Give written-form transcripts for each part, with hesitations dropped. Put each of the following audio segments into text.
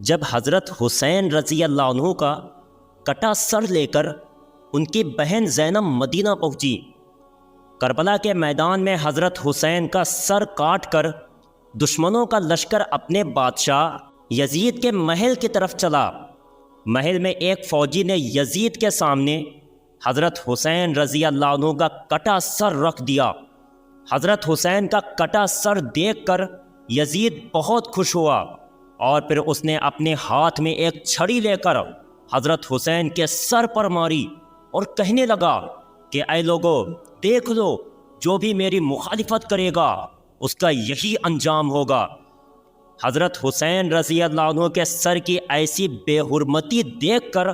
جب حضرت حسین رضی اللہ عنہ کا کٹا سر لے کر ان کی بہن زینب مدینہ پہنچی۔ کربلا کے میدان میں حضرت حسین کا سر کاٹ کر دشمنوں کا لشکر اپنے بادشاہ یزید کے محل کی طرف چلا۔ محل میں ایک فوجی نے یزید کے سامنے حضرت حسین رضی اللہ عنہ کا کٹا سر رکھ دیا۔ حضرت حسین کا کٹا سر دیکھ کر یزید بہت خوش ہوا، اور پھر اس نے اپنے ہاتھ میں ایک چھڑی لے کر حضرت حسین کے سر پر ماری اور کہنے لگا کہ اے لوگو، دیکھ لو، جو بھی میری مخالفت کرے گا اس کا یہی انجام ہوگا۔ حضرت حسین رضی اللہ عنہ کے سر کی ایسی بے حرمتی دیکھ کر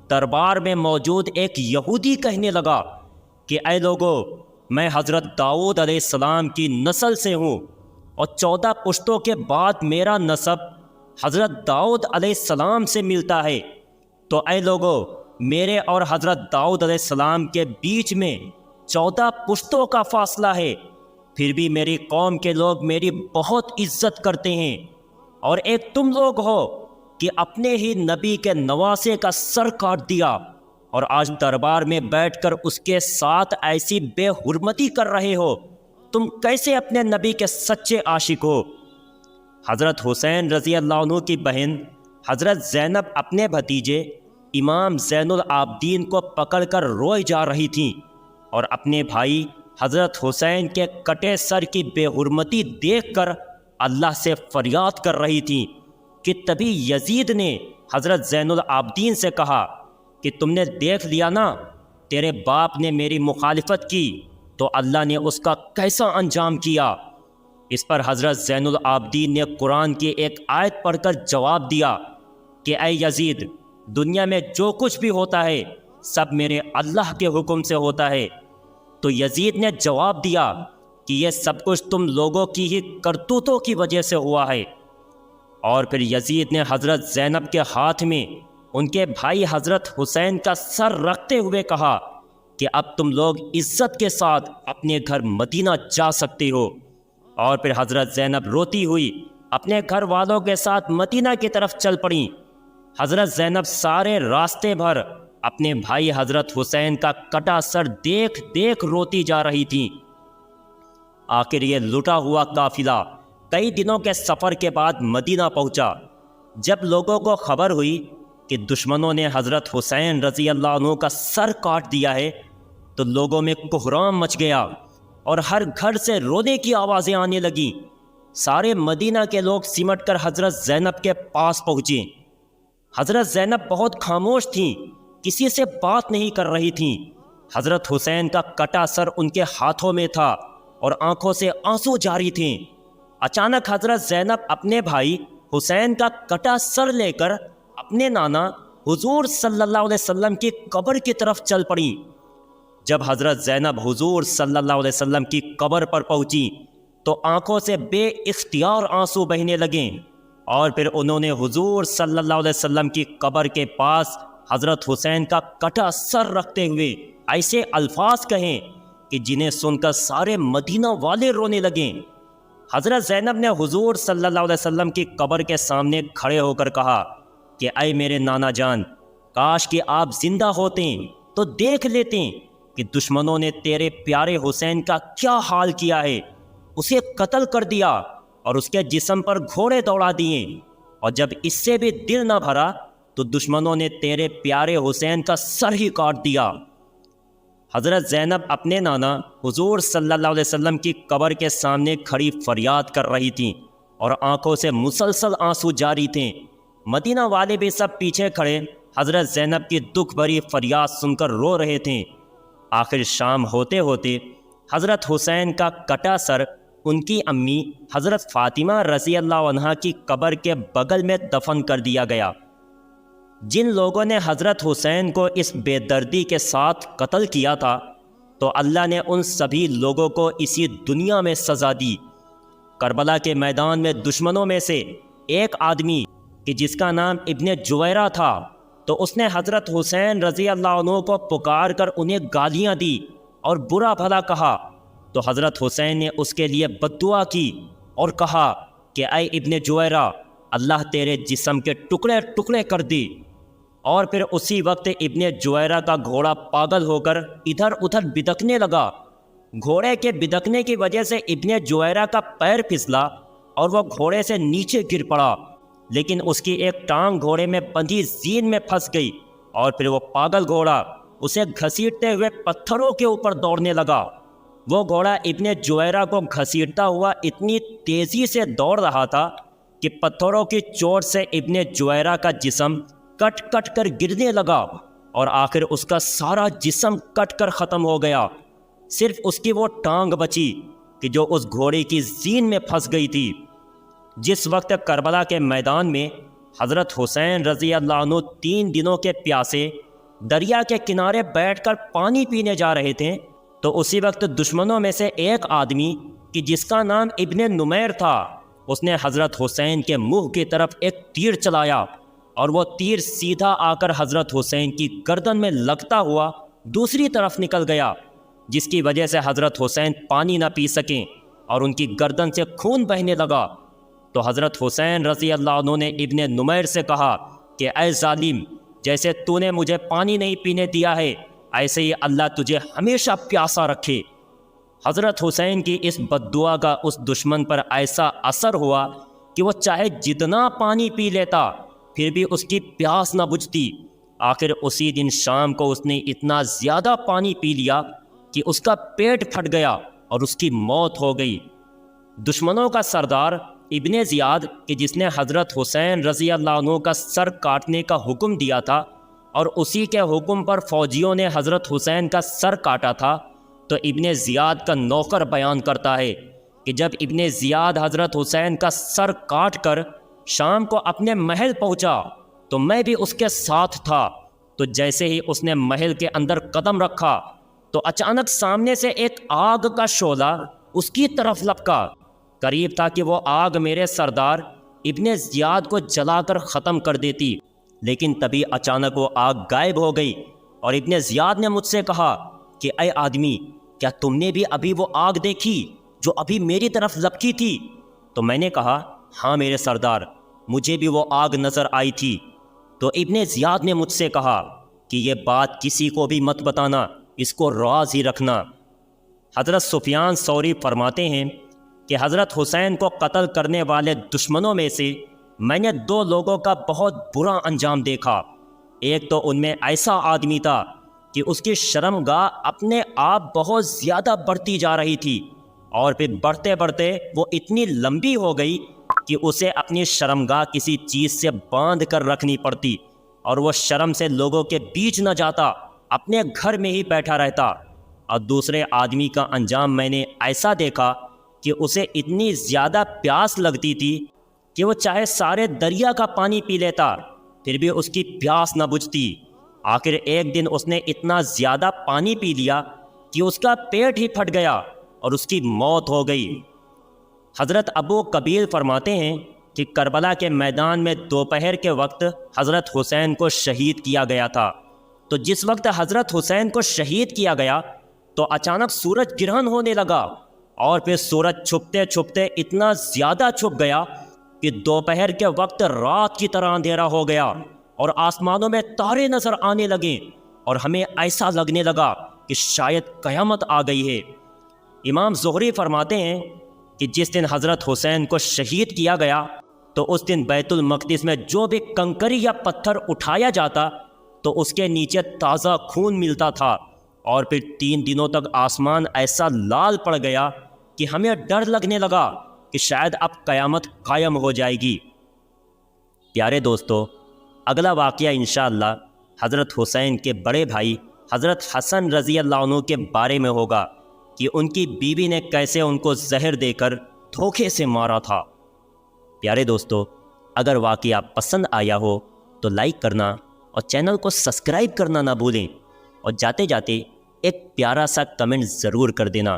دربار میں موجود ایک یہودی کہنے لگا کہ اے لوگو، میں حضرت داؤد علیہ السلام کی نسل سے ہوں، اور 14 پشتوں کے بعد میرا نسب حضرت داؤد علیہ السلام سے ملتا ہے، تو اے لوگو، میرے اور حضرت داؤد علیہ السلام کے بیچ میں 14 پشتوں کا فاصلہ ہے، پھر بھی میری قوم کے لوگ میری بہت عزت کرتے ہیں، اور ایک تم لوگ ہو کہ اپنے ہی نبی کے نواسے کا سر کاٹ دیا، اور آج دربار میں بیٹھ کر اس کے ساتھ ایسی بے حرمتی کر رہے ہو۔ تم کیسے اپنے نبی کے سچے عاشق ہو؟ حضرت حسین رضی اللہ عنہ کی بہن حضرت زینب اپنے بھتیجے امام زین العابدین کو پکڑ کر روئے جا رہی تھیں، اور اپنے بھائی حضرت حسین کے کٹے سر کی بے حرمتی دیکھ کر اللہ سے فریاد کر رہی تھیں کہ تبھی یزید نے حضرت زین العابدین سے کہا کہ تم نے دیکھ لیا نا، تیرے باپ نے میری مخالفت کی تو اللہ نے اس کا کیسا انجام کیا۔ اس پر حضرت زین العابدین نے قرآن کی ایک آیت پڑھ کر جواب دیا کہ اے یزید، دنیا میں جو کچھ بھی ہوتا ہے سب میرے اللہ کے حکم سے ہوتا ہے۔ تو یزید نے جواب دیا کہ یہ سب کچھ تم لوگوں کی ہی کرتوتوں کی وجہ سے ہوا ہے۔ اور پھر یزید نے حضرت زینب کے ہاتھ میں ان کے بھائی حضرت حسین کا سر رکھتے ہوئے کہا کہ اب تم لوگ عزت کے ساتھ اپنے گھر مدینہ جا سکتے ہو۔ اور پھر حضرت زینب روتی ہوئی اپنے گھر والوں کے ساتھ مدینہ کی طرف چل پڑیں۔ حضرت زینب سارے راستے بھر اپنے بھائی حضرت حسین کا کٹا سر دیکھ دیکھ روتی جا رہی تھیں۔ آخر یہ لٹا ہوا قافلہ کئی دنوں کے سفر کے بعد مدینہ پہنچا۔ جب لوگوں کو خبر ہوئی کہ دشمنوں نے حضرت حسین رضی اللہ عنہ کا سر کاٹ دیا ہے تو لوگوں میں کوہرام مچ گیا، اور ہر گھر سے رونے کی آوازیں آنے لگیں۔ سارے مدینہ کے لوگ سمٹ کر حضرت زینب کے پاس پہنچے۔ حضرت زینب بہت خاموش تھیں، کسی سے بات نہیں کر رہی تھیں۔ حضرت حسین کا کٹا سر ان کے ہاتھوں میں تھا اور آنکھوں سے آنسو جاری تھے۔ اچانک حضرت زینب اپنے بھائی حسین کا کٹا سر لے کر اپنے نانا حضور صلی اللہ علیہ وسلم کی قبر کی طرف چل پڑیں۔ جب حضرت زینب حضور صلی اللہ علیہ وسلم کی قبر پر پہنچی تو آنکھوں سے بے اختیار آنسو بہنے لگیں، اور پھر انہوں نے حضور صلی اللہ علیہ وسلم کی قبر کے پاس حضرت حسین کا کٹا سر رکھتے ہوئے ایسے الفاظ کہیں کہ جنہیں سن کر سارے مدینہ والے رونے لگیں۔ حضرت زینب نے حضور صلی اللہ علیہ وسلم کی قبر کے سامنے کھڑے ہو کر کہا کہ اے میرے نانا جان، کاش کہ آپ زندہ ہوتے تو دیکھ لیتے کہ دشمنوں نے تیرے پیارے حسین کا کیا حال کیا ہے۔ اسے قتل کر دیا اور اس کے جسم پر گھوڑے دوڑا دیے، اور جب اس سے بھی دل نہ بھرا تو دشمنوں نے تیرے پیارے حسین کا سر ہی کاٹ دیا۔ حضرت زینب اپنے نانا حضور صلی اللہ علیہ وسلم کی قبر کے سامنے کھڑی فریاد کر رہی تھیں، اور آنکھوں سے مسلسل آنسو جاری تھے۔ مدینہ والے بھی سب پیچھے کھڑے حضرت زینب کی دکھ بھری فریاد سن کر رو رہے تھے۔ آخر شام ہوتے ہوتے حضرت حسین کا کٹا سر ان کی امی حضرت فاطمہ رضی اللہ عنہا کی قبر کے بغل میں دفن کر دیا گیا۔ جن لوگوں نے حضرت حسین کو اس بے دردی کے ساتھ قتل کیا تھا تو اللہ نے ان سبھی لوگوں کو اسی دنیا میں سزا دی۔ کربلا کے میدان میں دشمنوں میں سے ایک آدمی کہ جس کا نام ابن جویرہ تھا، تو اس نے حضرت حسین رضی اللہ عنہ کو پکار کر انہیں گالیاں دی اور برا بھلا کہا، تو حضرت حسین نے اس کے لیے بد دعا کی اور کہا کہ اے ابن جویرہ، اللہ تیرے جسم کے ٹکڑے ٹکڑے کر دی۔ اور پھر اسی وقت ابن جویرہ کا گھوڑا پاگل ہو کر ادھر ادھر بدکنے لگا۔ گھوڑے کے بدکنے کی وجہ سے ابن جویرہ کا پیر پھسلا اور وہ گھوڑے سے نیچے گر پڑا، لیکن اس کی ایک ٹانگ گھوڑے میں بندھی زین میں پھنس گئی، اور پھر وہ پاگل گھوڑا اسے گھسیٹتے ہوئے پتھروں کے اوپر دوڑنے لگا۔ وہ گھوڑا ابن جویرہ کو گھسیٹتا ہوا اتنی تیزی سے دوڑ رہا تھا کہ پتھروں کی چوٹ سے ابن جویرہ کا جسم کٹ کٹ کر گرنے لگا، اور آخر اس کا سارا جسم کٹ کر ختم ہو گیا۔ صرف اس کی وہ ٹانگ بچی کہ جو اس گھوڑے کی زین میں پھنس گئی تھی۔ جس وقت کربلا کے میدان میں حضرت حسین رضی اللہ عنہ 3 دنوں کے پیاسے دریا کے کنارے بیٹھ کر پانی پینے جا رہے تھے، تو اسی وقت دشمنوں میں سے ایک آدمی کہ جس کا نام ابن نمیر تھا، اس نے حضرت حسین کے منہ کی طرف ایک تیر چلایا، اور وہ تیر سیدھا آ کر حضرت حسین کی گردن میں لگتا ہوا دوسری طرف نکل گیا، جس کی وجہ سے حضرت حسین پانی نہ پی سکیں اور ان کی گردن سے خون بہنے لگا۔ تو حضرت حسین رضی اللہ عنہ نے ابن نمیر سے کہا کہ اے ظالم، جیسے تو نے مجھے پانی نہیں پینے دیا ہے، ایسے ہی اللہ تجھے ہمیشہ پیاسا رکھے۔ حضرت حسین کی اس بد دعا کا اس دشمن پر ایسا اثر ہوا کہ وہ چاہے جتنا پانی پی لیتا پھر بھی اس کی پیاس نہ بجھتی۔ آخر اسی دن شام کو اس نے اتنا زیادہ پانی پی لیا کہ اس کا پیٹ پھٹ گیا اور اس کی موت ہو گئی۔ دشمنوں کا سردار ابن زیاد کہ جس نے حضرت حسین رضی اللہ عنہ کا سر کاٹنے کا حکم دیا تھا، اور اسی کے حکم پر فوجیوں نے حضرت حسین کا سر کاٹا تھا، تو ابن زیاد کا نوکر بیان کرتا ہے کہ جب ابن زیاد حضرت حسین کا سر کاٹ کر شام کو اپنے محل پہنچا تو میں بھی اس کے ساتھ تھا۔ تو جیسے ہی اس نے محل کے اندر قدم رکھا تو اچانک سامنے سے ایک آگ کا شعلہ اس کی طرف لپکا۔ قریب تھا کہ وہ آگ میرے سردار ابن زیاد کو جلا کر ختم کر دیتی، لیکن تبھی اچانک وہ آگ غائب ہو گئی، اور ابن زیاد نے مجھ سے کہا کہ اے آدمی، کیا تم نے بھی ابھی وہ آگ دیکھی جو ابھی میری طرف لپکی تھی؟ تو میں نے کہا ہاں میرے سردار، مجھے بھی وہ آگ نظر آئی تھی۔ تو ابن زیاد نے مجھ سے کہا کہ یہ بات کسی کو بھی مت بتانا، اس کو راز ہی رکھنا۔ حضرت سفیان ثوری فرماتے ہیں کہ حضرت حسین کو قتل کرنے والے دشمنوں میں سے میں نے 2 لوگوں کا بہت برا انجام دیکھا۔ ایک تو ان میں ایسا آدمی تھا کہ اس کی شرمگاہ اپنے آپ بہت زیادہ بڑھتی جا رہی تھی، اور پھر بڑھتے بڑھتے وہ اتنی لمبی ہو گئی کہ اسے اپنی شرمگاہ کسی چیز سے باندھ کر رکھنی پڑتی، اور وہ شرم سے لوگوں کے بیچ نہ جاتا، اپنے گھر میں ہی بیٹھا رہتا۔ اور دوسرے آدمی کا انجام میں نے ایسا دیکھا کہ اسے اتنی زیادہ پیاس لگتی تھی کہ وہ چاہے سارے دریا کا پانی پی لیتا پھر بھی اس کی پیاس نہ بجھتی۔ آخر ایک دن اس نے اتنا زیادہ پانی پی لیا کہ اس کا پیٹ ہی پھٹ گیا اور اس کی موت ہو گئی۔ حضرت ابو کبیر فرماتے ہیں کہ کربلا کے میدان میں دوپہر کے وقت حضرت حسین کو شہید کیا گیا تھا۔ تو جس وقت حضرت حسین کو شہید کیا گیا تو اچانک سورج گرہن ہونے لگا، اور پھر سورج چھپتے چھپتے اتنا زیادہ چھپ گیا کہ دوپہر کے وقت رات کی طرح اندھیرا ہو گیا، اور آسمانوں میں تارے نظر آنے لگے، اور ہمیں ایسا لگنے لگا کہ شاید قیامت آ گئی ہے۔ امام زہری فرماتے ہیں کہ جس دن حضرت حسین کو شہید کیا گیا تو اس دن بیت المقدس میں جو بھی کنکری یا پتھر اٹھایا جاتا تو اس کے نیچے تازہ خون ملتا تھا، اور پھر 3 دنوں تک آسمان ایسا لال پڑ گیا کہ ہمیں ڈر لگنے لگا کہ شاید اب قیامت قائم ہو جائے گی۔ پیارے دوستو، اگلا واقعہ انشاءاللہ حضرت حسین کے بڑے بھائی حضرت حسن رضی اللہ عنہ کے بارے میں ہوگا کہ ان کی بیوی نے کیسے ان کو زہر دے کر دھوکے سے مارا تھا۔ پیارے دوستو، اگر واقعہ پسند آیا ہو تو لائک کرنا اور چینل کو سبسکرائب کرنا نہ بھولیں، اور جاتے جاتے ایک پیارا سا کمنٹ ضرور کر دینا۔